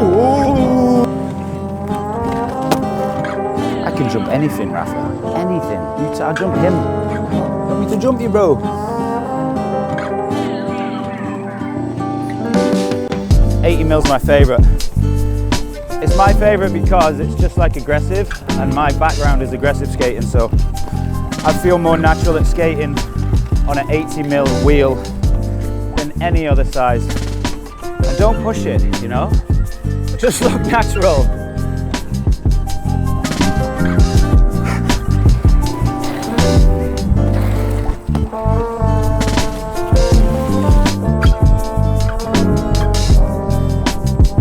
Ooh. I can jump anything, Rafa. Anything. I'll jump him. You want me to jump you, bro? 80 mil's my favourite. It's my favourite because it's just like aggressive, and my background is aggressive skating, so I feel more natural at skating on an 80 mil wheel than any other size. And don't push it, you know? Just look natural.